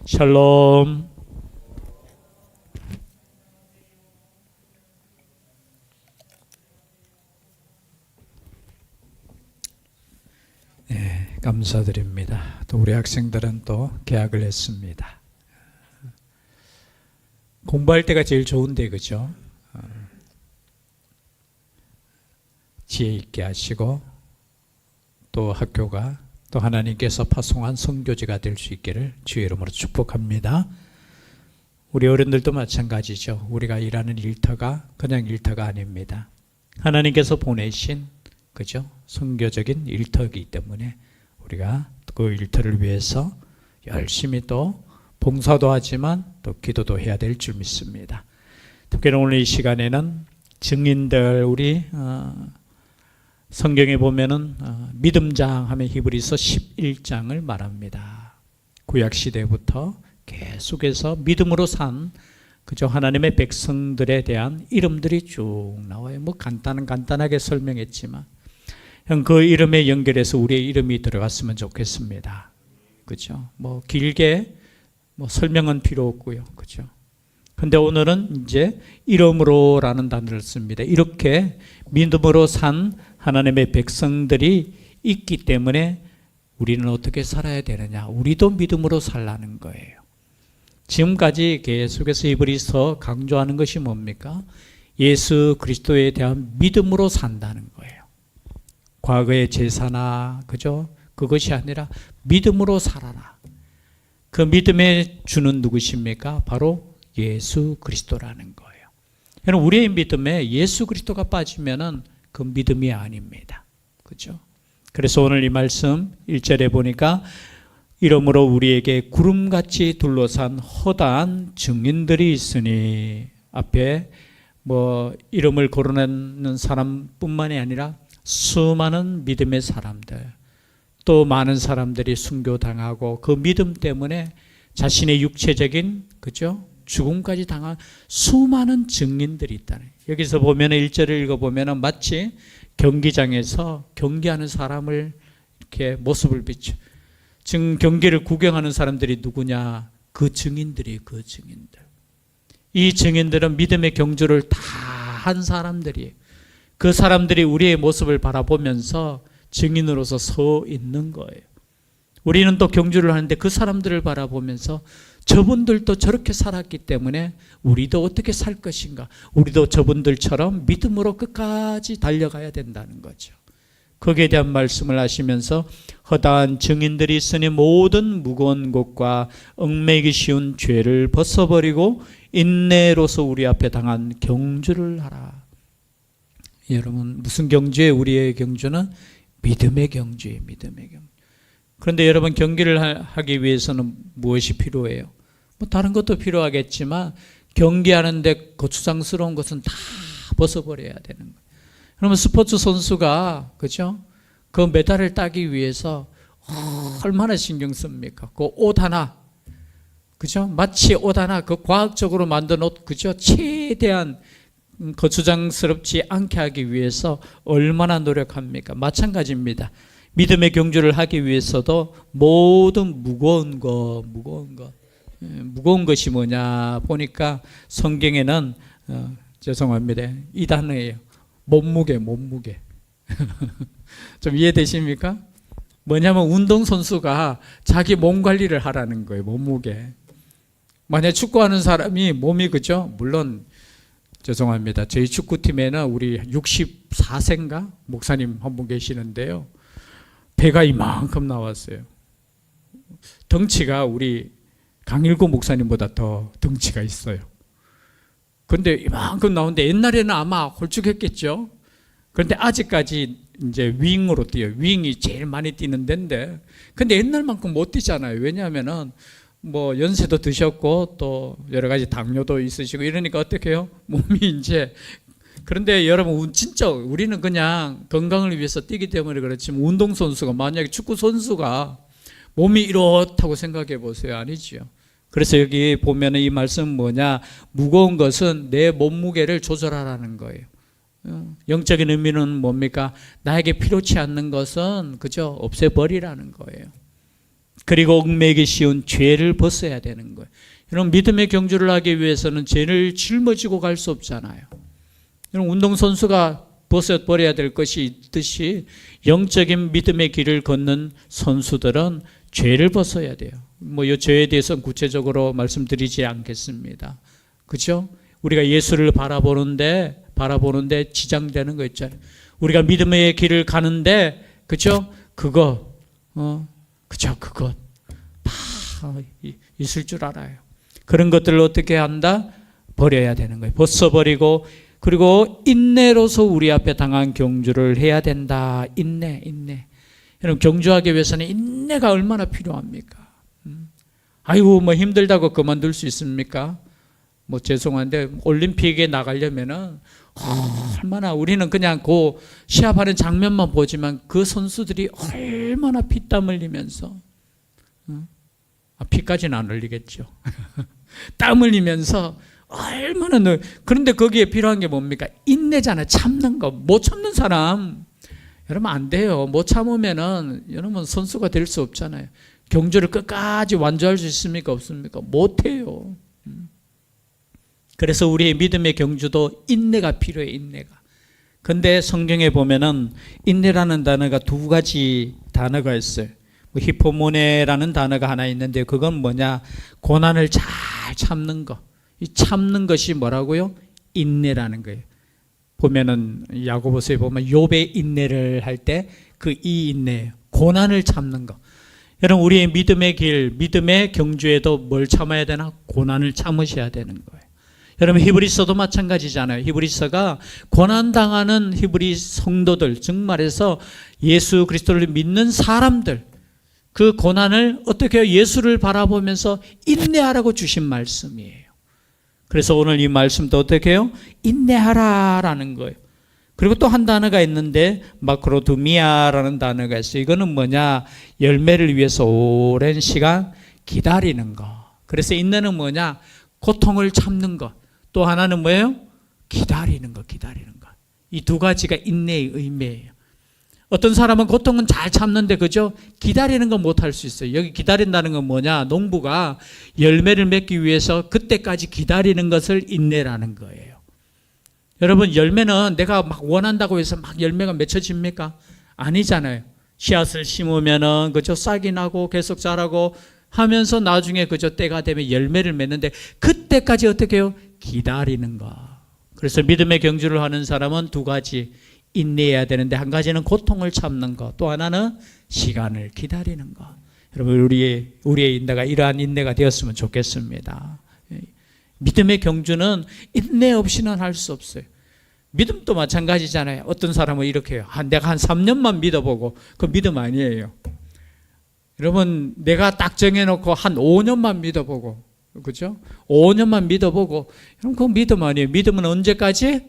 샬롬. 네, 감사드립니다. 또 우리 학생들은 또 개학을 했습니다. 공부할 때가 제일 좋은데, 그죠? 지혜 있게 하시고 또 학교가 또 하나님께서 파송한 선교지가 될 수 있기를 주의 이름으로 축복합니다. 우리 어른들도 마찬가지죠. 우리가 일하는 일터가 그냥 일터가 아닙니다. 하나님께서 보내신, 그죠? 선교적인 일터이기 때문에 우리가 그 일터를 위해서 열심히 또 봉사도 하지만 또 기도도 해야 될 줄 믿습니다. 특별히 오늘 이 시간에는 증인들, 우리 성경에 보면은 믿음장 하면 히브리서 11장을 말합니다. 구약 시대부터 계속해서 믿음으로 산 그저 하나님의 백성들에 대한 이름들이 쭉 나와요. 뭐 간단하게 설명했지만 그 이름에 연결해서 우리의 이름이 들어갔으면 좋겠습니다. 그죠? 뭐 길게 뭐 설명은 필요 없고요. 그죠? 근데 오늘은 이제 이름으로라는 단어를 씁니다. 이렇게 믿음으로 산 하나님의 백성들이 있기 때문에 우리는 어떻게 살아야 되느냐? 우리도 믿음으로 살라는 거예요. 지금까지 계속해서 히브리서 강조하는 것이 뭡니까? 예수 그리스도에 대한 믿음으로 산다는 거예요. 과거의 제사나 그죠? 그것이 아니라 믿음으로 살아라. 그 믿음의 주는 누구십니까? 바로 예수 그리스도라는 거예요. 여러분, 우리의 믿음에 예수 그리스도가 빠지면은 그 믿음이 아닙니다. 그렇죠? 그래서 오늘 이 말씀 1절에 보니까 이러므로 우리에게 구름같이 둘러싼 허다한 증인들이 있으니, 앞에 뭐 이름을 거론하는 사람뿐만이 아니라 수많은 믿음의 사람들, 또 많은 사람들이 순교당하고 그 믿음 때문에 자신의 육체적인, 그죠? 죽음까지 당한 수많은 증인들이 있다는. 여기서 보면 1절을 읽어보면 마치 경기장에서 경기하는 사람을 이렇게 모습을 비춰. 지금 경기를 구경하는 사람들이 누구냐? 그 증인들이, 그 증인들. 이 증인들은 믿음의 경주를 다 한 사람들이에요. 그 사람들이 우리의 모습을 바라보면서 증인으로서 서 있는 거예요. 우리는 또 경주를 하는데 그 사람들을 바라보면서 저분들도 저렇게 살았기 때문에 우리도 어떻게 살 것인가? 우리도 저분들처럼 믿음으로 끝까지 달려가야 된다는 거죠. 거기에 대한 말씀을 하시면서 허다한 증인들이 있으니 모든 무거운 것과 얽매이기 쉬운 죄를 벗어버리고 인내로서 우리 앞에 당한 경주를 하라. 여러분, 무슨 경주예요? 우리의 경주는 믿음의 경주예요. 믿음의 경주. 그런데 여러분, 경기를 하기 위해서는 무엇이 필요해요? 뭐 다른 것도 필요하겠지만 경기하는데 거추장스러운 것은 다 벗어버려야 되는 거예요. 그러면 스포츠 선수가, 그죠? 그 메달을 따기 위해서 얼마나 신경 씁니까? 그 옷 하나, 그죠? 마치 옷 하나, 그 과학적으로 만든 옷, 그죠? 최대한 거추장스럽지 않게 하기 위해서 얼마나 노력합니까? 마찬가지입니다. 믿음의 경주를 하기 위해서도 모든 무거운 것이 뭐냐 보니까 성경에는 죄송합니다. 이 단어예요. 몸무게. 좀 이해되십니까? 뭐냐면 운동선수가 자기 몸 관리를 하라는 거예요. 몸무게. 만약 축구하는 사람이 몸이, 그죠? 물론 죄송합니다. 저희 축구팀에는 우리 64세인가? 목사님 한 분 계시는데요. 배가 이만큼 나왔어요. 덩치가 우리 강일구 목사님보다 더 덩치가 있어요. 그런데 이만큼 나오는데 옛날에는 아마 홀쭉했겠죠. 그런데 아직까지 이제 윙으로 뛰어요. 윙이 제일 많이 뛰는 데인데, 근데 옛날만큼 못 뛰잖아요. 왜냐하면은 뭐 연세도 드셨고 또 여러 가지 당뇨도 있으시고 이러니까 어떻게 해요? 몸이 이제. 그런데 여러분, 진짜 우리는 그냥 건강을 위해서 뛰기 때문에 그렇지만 운동선수가, 만약에 축구선수가 몸이 이렇다고 생각해 보세요. 아니죠. 그래서 여기 보면 이 말씀은 뭐냐? 무거운 것은 내 몸무게를 조절하라는 거예요. 영적인 의미는 뭡니까? 나에게 필요치 않는 것은, 그죠? 없애버리라는 거예요. 그리고 얽매이기 쉬운 죄를 벗어야 되는 거예요. 여러분, 믿음의 경주를 하기 위해서는 죄를 짊어지고 갈 수 없잖아요. 여러분, 운동선수가 벗어버려야 될 것이 있듯이 영적인 믿음의 길을 걷는 선수들은 죄를 벗어야 돼요. 이 죄에 대해서는 구체적으로 말씀드리지 않겠습니다. 그렇죠? 우리가 예수를 바라보는데 지장되는 거 있잖아요. 우리가 믿음의 길을 가는데, 그렇죠? 그거 다 있을 줄 알아요. 그런 것들을 어떻게 한다? 버려야 되는 거예요. 벗어버리고, 그리고 인내로서 우리 앞에 당한 경주를 해야 된다. 인내. 여러분, 경주하기 위해서는 인내가 얼마나 필요합니까? 아이고, 힘들다고 그만둘 수 있습니까? 죄송한데, 올림픽에 나가려면은, 얼마나, 우리는 그냥 그 시합하는 장면만 보지만 그 선수들이 얼마나 피땀 흘리면서, 피까지는 안 흘리겠죠. 땀 흘리면서 얼마나, 그런데 거기에 필요한 게 뭡니까? 인내잖아요. 참는 거. 못 참는 사람, 여러분 안 돼요. 못 참으면은 여러분 선수가 될 수 없잖아요. 경주를 끝까지 완주할 수 있습니까? 없습니까? 못 해요. 그래서 우리의 믿음의 경주도 인내가 필요해, 인내가. 근데 성경에 보면은 인내라는 단어가 두 가지 단어가 있어요. 히포모네라는 단어가 하나 있는데, 그건 뭐냐? 고난을 잘 참는 거. 이 참는 것이 뭐라고요? 인내라는 거예요. 보면은 야고보서에 보면 욥의 인내를 할 때 그 이 인내예요. 고난을 참는 거. 여러분, 우리의 믿음의 길, 믿음의 경주에도 뭘 참아야 되나? 고난을 참으셔야 되는 거예요. 여러분, 히브리서도 마찬가지잖아요. 히브리서가 고난당하는 히브리 성도들, 즉 말해서 예수 그리스도를 믿는 사람들, 그 고난을 어떻게 해요? 예수를 바라보면서 인내하라고 주신 말씀이에요. 그래서 오늘 이 말씀도 어떻게 해요? 인내하라라는 거예요. 그리고 또 한 단어가 있는데 마크로두미아라는 단어가 있어요. 이거는 뭐냐? 열매를 위해서 오랜 시간 기다리는 거. 그래서 인내는 뭐냐? 고통을 참는 것. 또 하나는 뭐예요? 기다리는 것. 이 두 가지가 인내의 의미예요. 어떤 사람은 고통은 잘 참는데, 그죠? 기다리는 건 못할 수 있어요. 여기 기다린다는 건 뭐냐? 농부가 열매를 맺기 위해서 그때까지 기다리는 것을 인내라는 거예요. 여러분, 열매는 내가 막 원한다고 해서 막 열매가 맺혀집니까? 아니잖아요. 씨앗을 심으면은, 그죠? 싹이 나고 계속 자라고 하면서 나중에 그저 때가 되면 열매를 맺는데, 그때까지 어떻게 해요? 기다리는 거. 그래서 믿음의 경주를 하는 사람은 두 가지 인내해야 되는데, 한 가지는 고통을 참는 것, 또 하나는 시간을 기다리는 것. 여러분, 우리의 인내가 이러한 인내가 되었으면 좋겠습니다. 믿음의 경주는 인내 없이는 할 수 없어요. 믿음도 마찬가지잖아요. 어떤 사람은 이렇게 해요. 내가 한 3년만 믿어보고, 그 믿음 아니에요. 여러분, 내가 딱 정해놓고 한 5년만 믿어보고, 그죠? 5년만 믿어보고, 그럼 그 믿음 아니에요. 믿음은 언제까지?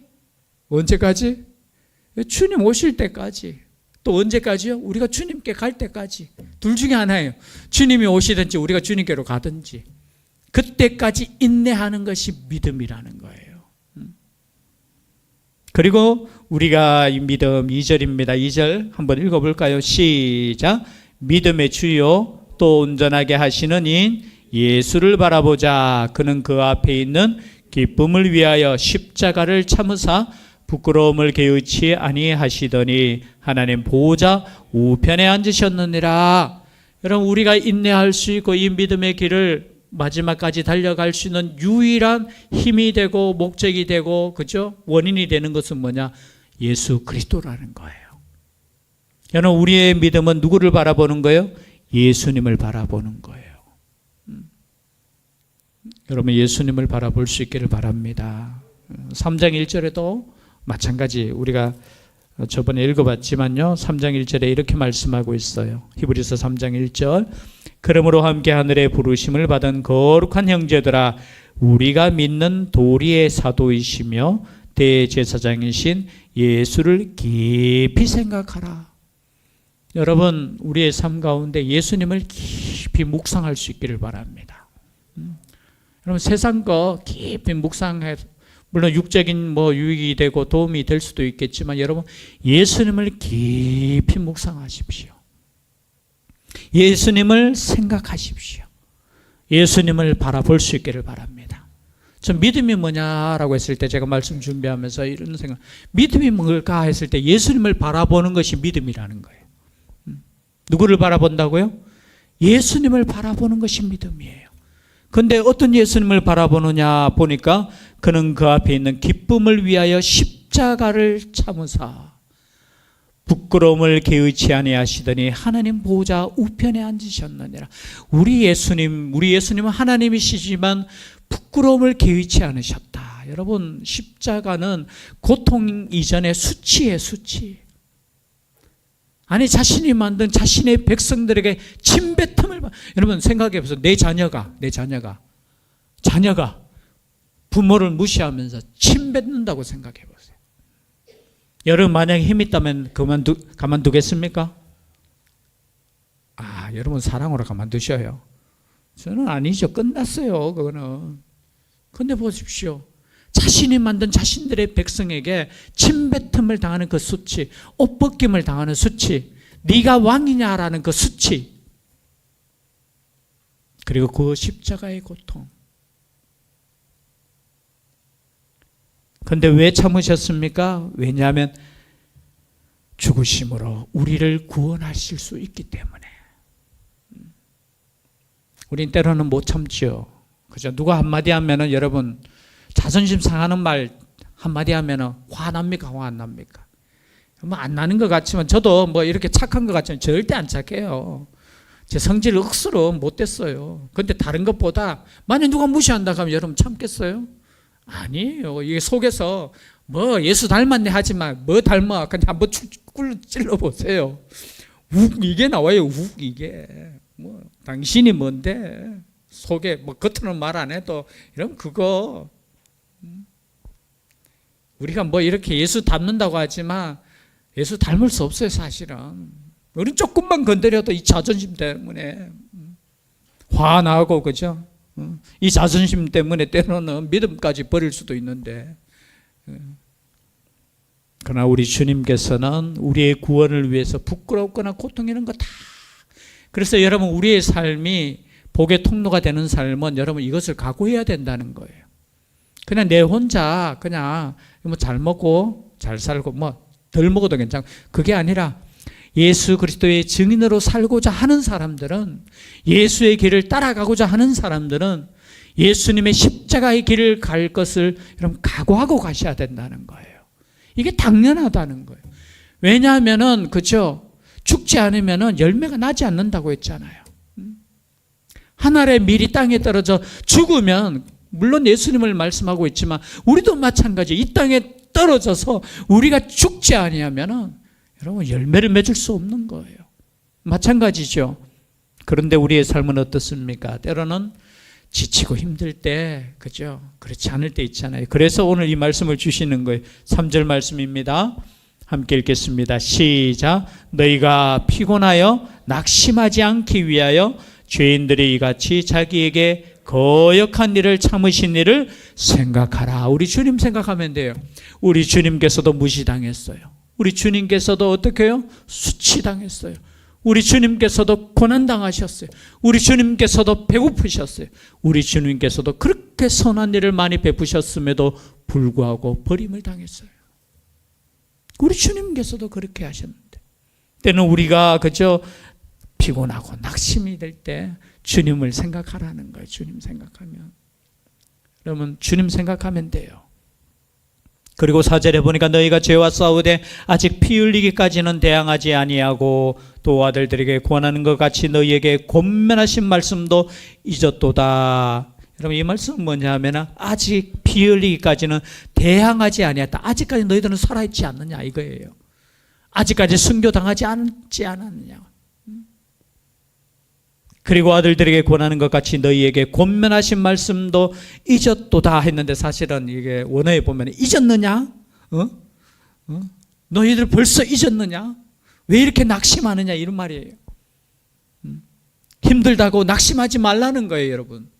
주님 오실 때까지. 또 언제까지요? 우리가 주님께 갈 때까지. 둘 중에 하나예요. 주님이 오시든지 우리가 주님께로 가든지. 그때까지 인내하는 것이 믿음이라는 거예요. 그리고 우리가 이 믿음 2절입니다. 2절 한번 읽어볼까요? 시작. 믿음의 주요 또 온전하게 하시는 인 예수를 바라보자. 그는 그 앞에 있는 기쁨을 위하여 십자가를 참으사 부끄러움을 개의치 아니하시더니 하나님 보호자 우편에 앉으셨느니라. 여러분, 우리가 인내할 수 있고 이 믿음의 길을 마지막까지 달려갈 수 있는 유일한 힘이 되고 목적이 되고, 그죠? 원인이 되는 것은 뭐냐? 예수 그리스도라는 거예요. 여러분, 우리의 믿음은 누구를 바라보는 거예요? 예수님을 바라보는 거예요. 여러분, 예수님을 바라볼 수 있기를 바랍니다. 3장 1절에도 마찬가지, 우리가 저번에 읽어봤지만요, 3장 1절에 이렇게 말씀하고 있어요. 히브리서 3장 1절. 그러므로 함께 하늘의 부르심을 받은 거룩한 형제들아, 우리가 믿는 도리의 사도이시며 대제사장이신 예수를 깊이 생각하라. 여러분, 우리의 삶 가운데 예수님을 깊이 묵상할 수 있기를 바랍니다. 여러분, 세상 거 깊이 묵상해, 물론 육적인 유익이 되고 도움이 될 수도 있겠지만, 여러분 예수님을 깊이 묵상하십시오. 예수님을 생각하십시오. 예수님을 바라볼 수 있기를 바랍니다. 저 믿음이 뭐냐라고 했을 때 제가 말씀 준비하면서 이런 생각, 믿음이 뭘까 했을 때 예수님을 바라보는 것이 믿음이라는 거예요. 누구를 바라본다고요? 예수님을 바라보는 것이 믿음이에요. 그런데 어떤 예수님을 바라보느냐 보니까 그는 그 앞에 있는 기쁨을 위하여 십자가를 참으사 부끄러움을 개의치 아니하시더니 하나님 보좌 우편에 앉으셨느니라. 우리 예수님은 하나님이시지만 부끄러움을 개의치 않으셨다. 여러분, 십자가는 고통 이전의 수치예요, 수치. 아니, 자신이 만든 자신의 백성들에게 침뱉음을 여러분 생각해 보세요. 내 자녀가 부모를 무시하면서 침뱉는다고 생각해 보세요. 여러분 만약에 힘 있다면 가만두겠습니까? 여러분 사랑으로 가만두셔요. 저는 아니죠. 끝났어요. 그거는. 근데 보십시오. 자신이 만든 자신들의 백성에게 침뱉음을 당하는 그 수치, 옷 벗김을 당하는 수치, 네가 왕이냐라는 그 수치, 그리고 그 십자가의 고통. 그런데 왜 참으셨습니까? 왜냐하면 죽으심으로 우리를 구원하실 수 있기 때문에. 우린 때로는 못 참지요. 그죠? 누가 한마디 하면은 여러분 자존심 상하는 말 한마디 하면은 화납니까? 화 안 납니까? 뭐 안 나는 것 같지만 저도 뭐 이렇게 착한 것 같지만 절대 안 착해요. 제 성질 억수로 못 됐어요. 근데 다른 것보다 만약 누가 무시한다 하면 여러분 참겠어요? 아니에요. 이게 속에서 뭐 예수 닮았네 하지만 뭐 닮아 그냥 한번 꿀 찔러 보세요. 욱 이게 나와요. 욱 이게 뭐 당신이 뭔데 속에 뭐 겉으로는 말 안 해도 이러면 그거 우리가 뭐 이렇게 예수 닮는다고 하지만 예수 닮을 수 없어요. 사실은 우리 조금만 건드려도 이 자존심 때문에 화나고 그죠? 이 자존심 때문에 때로는 믿음까지 버릴 수도 있는데, 그러나 우리 주님께서는 우리의 구원을 위해서 부끄럽거나 고통 이런 거 다, 그래서 여러분 우리의 삶이 복의 통로가 되는 삶은 여러분 이것을 각오해야 된다는 거예요. 그냥 내 혼자 그냥 뭐 잘 먹고 잘 살고 뭐 덜 먹어도 괜찮고, 그게 아니라 예수 그리스도의 증인으로 살고자 하는 사람들은, 예수의 길을 따라가고자 하는 사람들은 예수님의 십자가의 길을 갈 것을 여러분 각오하고 가셔야 된다는 거예요. 이게 당연하다는 거예요. 왜냐하면은 그죠? 죽지 않으면은 열매가 나지 않는다고 했잖아요. 한 알의 밀이 땅에 떨어져 죽으면, 물론 예수님을 말씀하고 있지만 우리도 마찬가지. 이 땅에 떨어져서 우리가 죽지 아니하면은 여러분 열매를 맺을 수 없는 거예요. 마찬가지죠. 그런데 우리의 삶은 어떻습니까? 때로는 지치고 힘들 때, 그죠? 그렇지 않을 때 있잖아요. 그래서 오늘 이 말씀을 주시는 거예요. 3절 말씀입니다. 함께 읽겠습니다. 시작. 너희가 피곤하여 낙심하지 않기 위하여 죄인들이 이같이 자기에게 거역한 일을 참으신 일을 생각하라. 우리 주님 생각하면 돼요. 우리 주님께서도 무시당했어요. 우리 주님께서도 어떻게 해요? 수치당했어요. 우리 주님께서도 고난당하셨어요. 우리 주님께서도 배고프셨어요. 우리 주님께서도 그렇게 선한 일을 많이 베푸셨음에도 불구하고 버림을 당했어요. 우리 주님께서도 그렇게 하셨는데, 때는 우리가 그저 피곤하고 낙심이 될 때 주님을 생각하라는 거예요. 주님 생각하면. 여러분 주님 생각하면 돼요. 그리고 4절에 보니까 너희가 죄와 싸우되 아직 피 흘리기까지는 대항하지 아니하고 또 아들들에게 권하는 것 같이 너희에게 권면하신 말씀도 잊었도다. 여러분 이 말씀은 뭐냐 하면 아직 피 흘리기까지는 대항하지 아니했다. 아직까지 너희들은 살아있지 않느냐 이거예요. 아직까지 순교당하지 않았느냐. 그리고 아들들에게 권하는 것 같이 너희에게 권면하신 말씀도 잊었도다 했는데, 사실은 이게 원어에 보면 잊었느냐? 너희들 벌써 잊었느냐? 왜 이렇게 낙심하느냐? 이런 말이에요. 힘들다고 낙심하지 말라는 거예요, 여러분.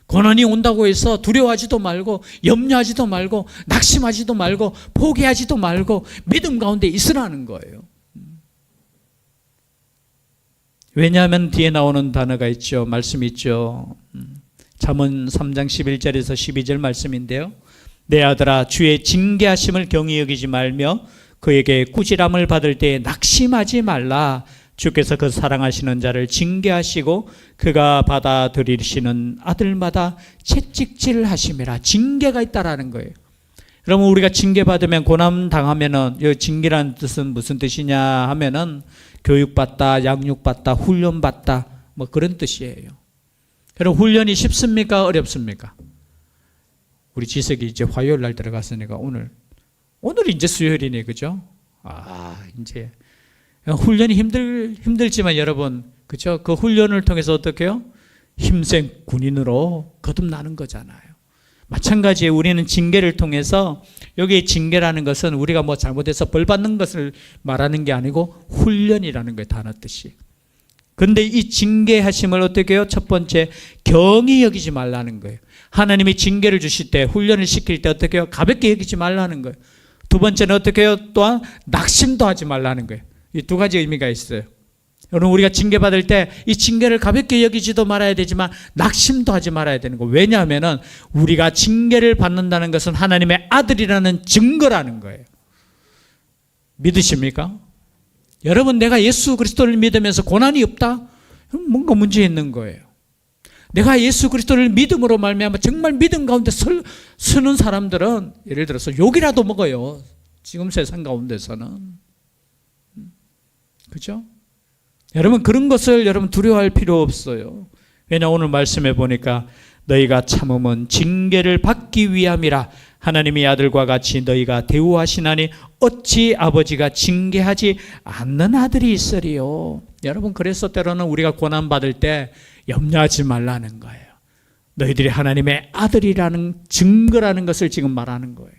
고난이 온다고 해서 두려워하지도 말고 염려하지도 말고 낙심하지도 말고 포기하지도 말고 믿음 가운데 있으라는 거예요. 왜냐하면 뒤에 나오는 단어가 있죠. 말씀이 있죠. 잠언 3장 11절에서 12절 말씀인데요. 내 아들아, 주의 징계하심을 경히 여기지 말며 그에게 꾸지람을 받을 때에 낙심하지 말라. 주께서 그 사랑하시는 자를 징계하시고 그가 받아들이시는 아들마다 채찍질 하심이라. 징계가 있다라는 거예요. 그러면 우리가 징계받으면, 고난 당하면은, 이 징계라는 뜻은 무슨 뜻이냐 하면은 교육받다, 양육받다, 훈련받다, 뭐 그런 뜻이에요. 그럼 훈련이 쉽습니까? 어렵습니까? 우리 지석이 이제 화요일 날 들어갔으니까 오늘이 이제 수요일이네, 그죠? 이제 훈련이 힘들지만 여러분, 그죠? 그 훈련을 통해서 어떻게 해요? 힘센 군인으로 거듭나는 거잖아요. 마찬가지에 우리는 징계를 통해서, 여기 징계라는 것은 우리가 뭐 잘못해서 벌 받는 것을 말하는 게 아니고 훈련이라는 거예요, 단어 뜻이. 그런데 이 징계하심을 어떻게 해요? 첫 번째, 경히 여기지 말라는 거예요. 하나님이 징계를 주실 때, 훈련을 시킬 때 어떻게 해요? 가볍게 여기지 말라는 거예요. 두 번째는 어떻게 해요? 또한 낙심도 하지 말라는 거예요. 이 두 가지 의미가 있어요. 여러분, 우리가 징계받을 때 이 징계를 가볍게 여기지도 말아야 되지만 낙심도 하지 말아야 되는 거예요. 왜냐하면 우리가 징계를 받는다는 것은 하나님의 아들이라는 증거라는 거예요. 믿으십니까? 여러분, 내가 예수 그리스도를 믿으면서 고난이 없다? 뭔가 문제 있는 거예요. 내가 예수 그리스도를 믿음으로 말미암아 정말 믿음 가운데 서는 사람들은 예를 들어서 욕이라도 먹어요. 지금 세상 가운데서는. 그죠? 여러분, 그런 것을 여러분 두려워할 필요 없어요. 왜냐, 오늘 말씀해 보니까 너희가 참음은 징계를 받기 위함이라. 하나님의 아들과 같이 너희가 대우하시나니 어찌 아버지가 징계하지 않는 아들이 있으리요. 여러분, 그래서 때로는 우리가 고난받을 때 염려하지 말라는 거예요. 너희들이 하나님의 아들이라는 증거라는 것을 지금 말하는 거예요.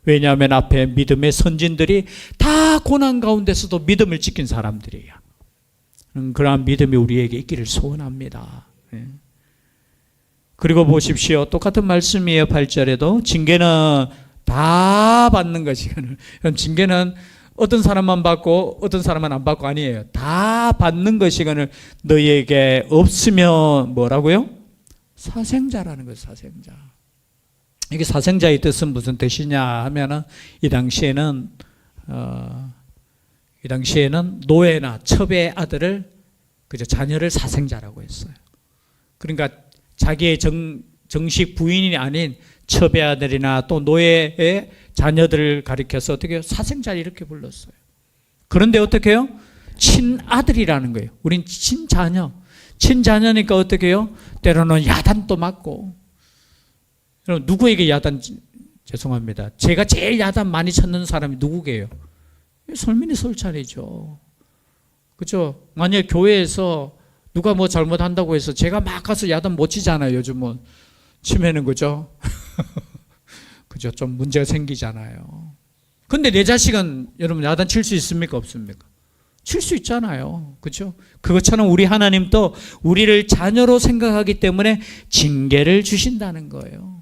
왜냐하면 앞에 믿음의 선진들이 다 고난 가운데서도 믿음을 지킨 사람들이에요. 그러한 믿음이 우리에게 있기를 소원합니다. 그리고 보십시오. 똑같은 말씀이에요. 8절에도 징계는 다 받는 것이거늘. 징계는 어떤 사람만 받고 어떤 사람은 안 받고 아니에요. 다 받는 것이거늘 너희에게 없으면 뭐라고요? 사생자라는 거예요. 사생자. 이게 사생자의 뜻은 무슨 뜻이냐 하면은 이 당시에는 노예나 첩의 아들을, 그죠, 자녀를 사생자라고 했어요. 그러니까 자기의 정식 부인이 아닌 첩의 아들이나 또 노예의 자녀들을 가리켜서 어떻게 해요? 사생자 이렇게 불렀어요. 그런데 어떻게 해요? 친아들이라는 거예요. 우린 친자녀. 친자녀니까 어떻게 해요? 때로는 야단도 맞고. 여러분, 누구에게 죄송합니다. 제가 제일 야단 많이 찾는 사람이 누구게요? 설민이 솔찬이죠. 그렇죠? 만약 교회에서 누가 뭐 잘못한다고 해서 제가 막 가서 야단 못 치잖아요. 요즘은 치면은, 그죠? 그죠? 좀 문제가 생기잖아요. 근데 내 자식은 여러분 야단 칠 수 있습니까? 없습니까? 칠 수 있잖아요. 그렇죠? 그것처럼 우리 하나님도 우리를 자녀로 생각하기 때문에 징계를 주신다는 거예요.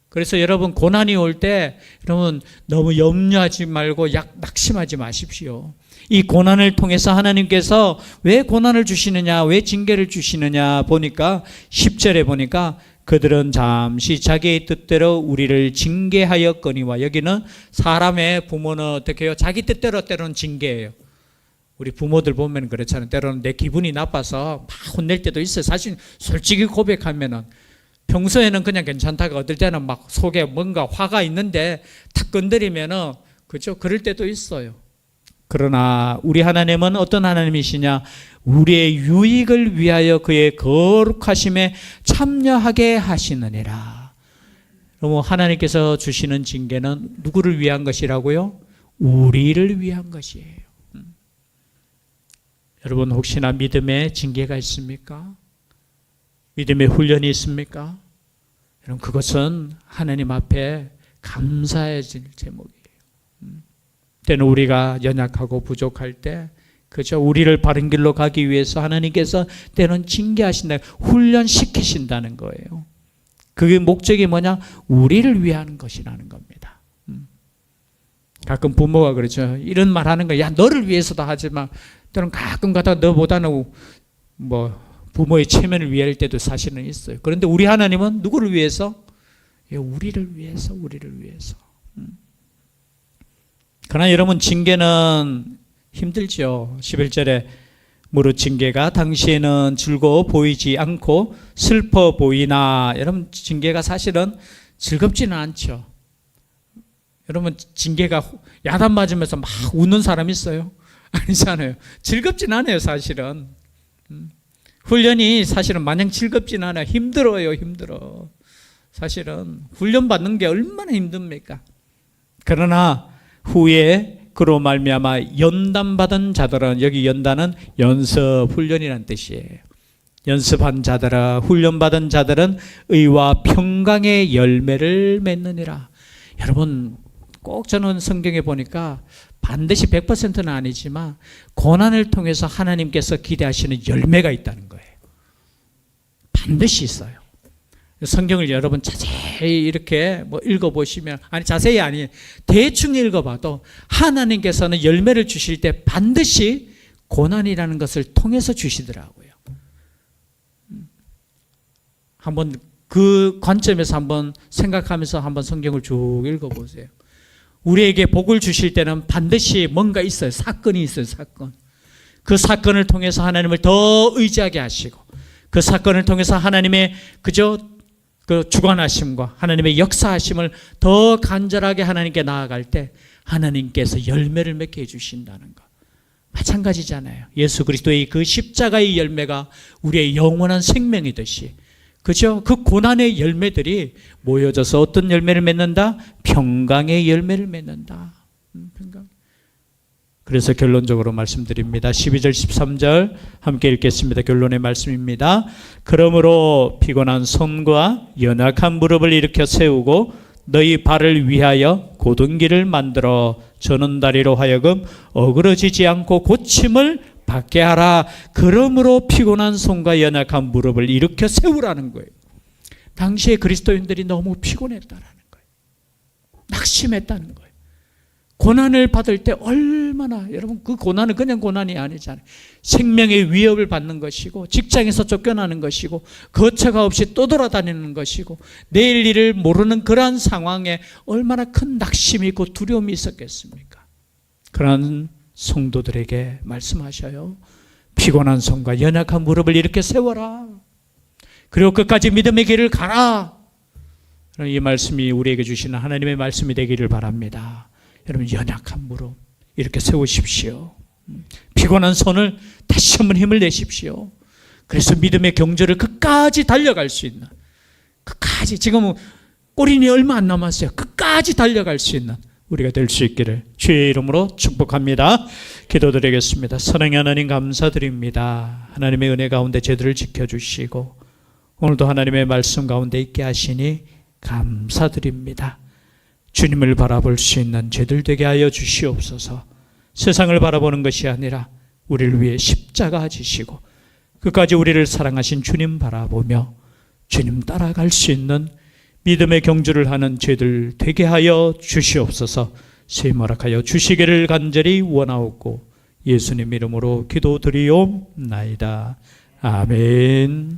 그래서 여러분, 고난이 올 때 여러분 너무 염려하지 말고 낙심하지 마십시오. 이 고난을 통해서 하나님께서 왜 고난을 주시느냐, 왜 징계를 주시느냐 보니까 10절에 보니까 그들은 잠시 자기의 뜻대로 우리를 징계하였거니와. 여기는 사람의 부모는 어떻게 해요? 자기 뜻대로 때로는 징계해요. 우리 부모들 보면 그렇잖아요. 때로는 내 기분이 나빠서 막 혼낼 때도 있어요. 사실 솔직히 고백하면은 평소에는 그냥 괜찮다가 어떨 때는 막 속에 뭔가 화가 있는데 탁 건드리면은, 그렇죠? 그럴 때도 있어요. 그러나 우리 하나님은 어떤 하나님이시냐? 우리의 유익을 위하여 그의 거룩하심에 참여하게 하시느니라. 그럼 하나님께서 주시는 징계는 누구를 위한 것이라고요? 우리를 위한 것이에요. 여러분, 혹시나 믿음에 징계가 있습니까? 믿음의 훈련이 있습니까? 여러분, 그것은 하나님 앞에 감사해야 될 제목이에요. 때는 우리가 연약하고 부족할 때, 그죠? 우리를 바른 길로 가기 위해서 하나님께서 때는 징계하신다, 훈련시키신다는 거예요. 그게 목적이 뭐냐? 우리를 위한 것이라는 겁니다. 가끔 부모가 그러죠. 이런 말 하는 거야. 야, 너를 위해서도 하지 마. 때는 가끔 가다가 너보다는 부모의 체면을 위할 때도 사실은 있어요. 그런데 우리 하나님은 누구를 위해서? 우리를 위해서. 그러나 여러분, 징계는 힘들죠. 11절에 무릇 징계가 당시에는 즐거워 보이지 않고 슬퍼 보이나. 여러분, 징계가 사실은 즐겁지는 않죠. 여러분, 징계가 야단 맞으면서 막 웃는 사람 있어요? 아니잖아요. 즐겁진 않아요, 사실은. 훈련이 사실은 마냥 즐겁진 않아요. 힘들어. 사실은 훈련 받는 게 얼마나 힘듭니까? 그러나 후에 그로 말미암아 연단받은 자들은, 여기 연단은 연습 훈련이라는 뜻이에요. 연습한 자들아, 훈련받은 자들은 의와 평강의 열매를 맺느니라. 여러분, 꼭 저는 성경에 보니까 반드시 100%는 아니지만 고난을 통해서 하나님께서 기대하시는 열매가 있다는 거예요. 반드시 있어요. 성경을 여러분 자세히 이렇게 읽어보시면, 자세히 아니, 대충 읽어봐도 하나님께서는 열매를 주실 때 반드시 고난이라는 것을 통해서 주시더라고요. 한번 그 관점에서 한번 생각하면서 한번 성경을 쭉 읽어보세요. 우리에게 복을 주실 때는 반드시 뭔가 있어요. 사건이 있어요. 사건. 그 사건을 통해서 하나님을 더 의지하게 하시고, 그 사건을 통해서 하나님의 그 주관하심과 하나님의 역사하심을 더 간절하게 하나님께 나아갈 때 하나님께서 열매를 맺게 해주신다는 것. 마찬가지잖아요. 예수 그리스도의 그 십자가의 열매가 우리의 영원한 생명이듯이, 그죠? 그 고난의 열매들이 모여져서 어떤 열매를 맺는다? 평강의 열매를 맺는다. 평강. 그래서 결론적으로 말씀드립니다. 12절 13절 함께 읽겠습니다. 결론의 말씀입니다. 그러므로 피곤한 손과 연약한 무릎을 일으켜 세우고 너희 발을 위하여 곧은 길을 만들어 저는 다리로 하여금 어그러지지 않고 고침을 받게 하라. 그러므로 피곤한 손과 연약한 무릎을 일으켜 세우라는 거예요. 당시에 그리스도인들이 너무 피곤했다라는 거예요. 낙심했다는 거예요. 고난을 받을 때 얼마나, 여러분, 그 고난은 그냥 고난이 아니잖아요. 생명의 위협을 받는 것이고, 직장에서 쫓겨나는 것이고, 거처가 없이 떠돌아다니는 것이고, 내일 일을 모르는 그러한 상황에 얼마나 큰 낙심이 있고 두려움이 있었겠습니까? 그러한 성도들에게 말씀하셔요. 피곤한 손과 연약한 무릎을 이렇게 세워라. 그리고 끝까지 믿음의 길을 가라. 이 말씀이 우리에게 주시는 하나님의 말씀이 되기를 바랍니다. 여러분, 연약한 무릎 이렇게 세우십시오. 피곤한 손을 다시 한번 힘을 내십시오. 그래서 믿음의 경주를 끝까지 달려갈 수 있는, 끝까지, 지금은 꼬린이 얼마 안 남았어요. 끝까지 달려갈 수 있는 우리가 될 수 있기를 주의 이름으로 축복합니다. 기도드리겠습니다. 사랑의 하나님, 감사드립니다. 하나님의 은혜 가운데 저희들을 지켜주시고 오늘도 하나님의 말씀 가운데 있게 하시니 감사드립니다. 주님을 바라볼 수 있는 저희들 되게 하여 주시옵소서. 세상을 바라보는 것이 아니라 우리를 위해 십자가 지시고 끝까지 우리를 사랑하신 주님 바라보며 주님 따라갈 수 있는 믿음의 경주를 하는 저희들 되게 하여 주시옵소서. 세임 허락하여 주시기를 간절히 원하옵고 예수님 이름으로 기도드리옵나이다. 아멘.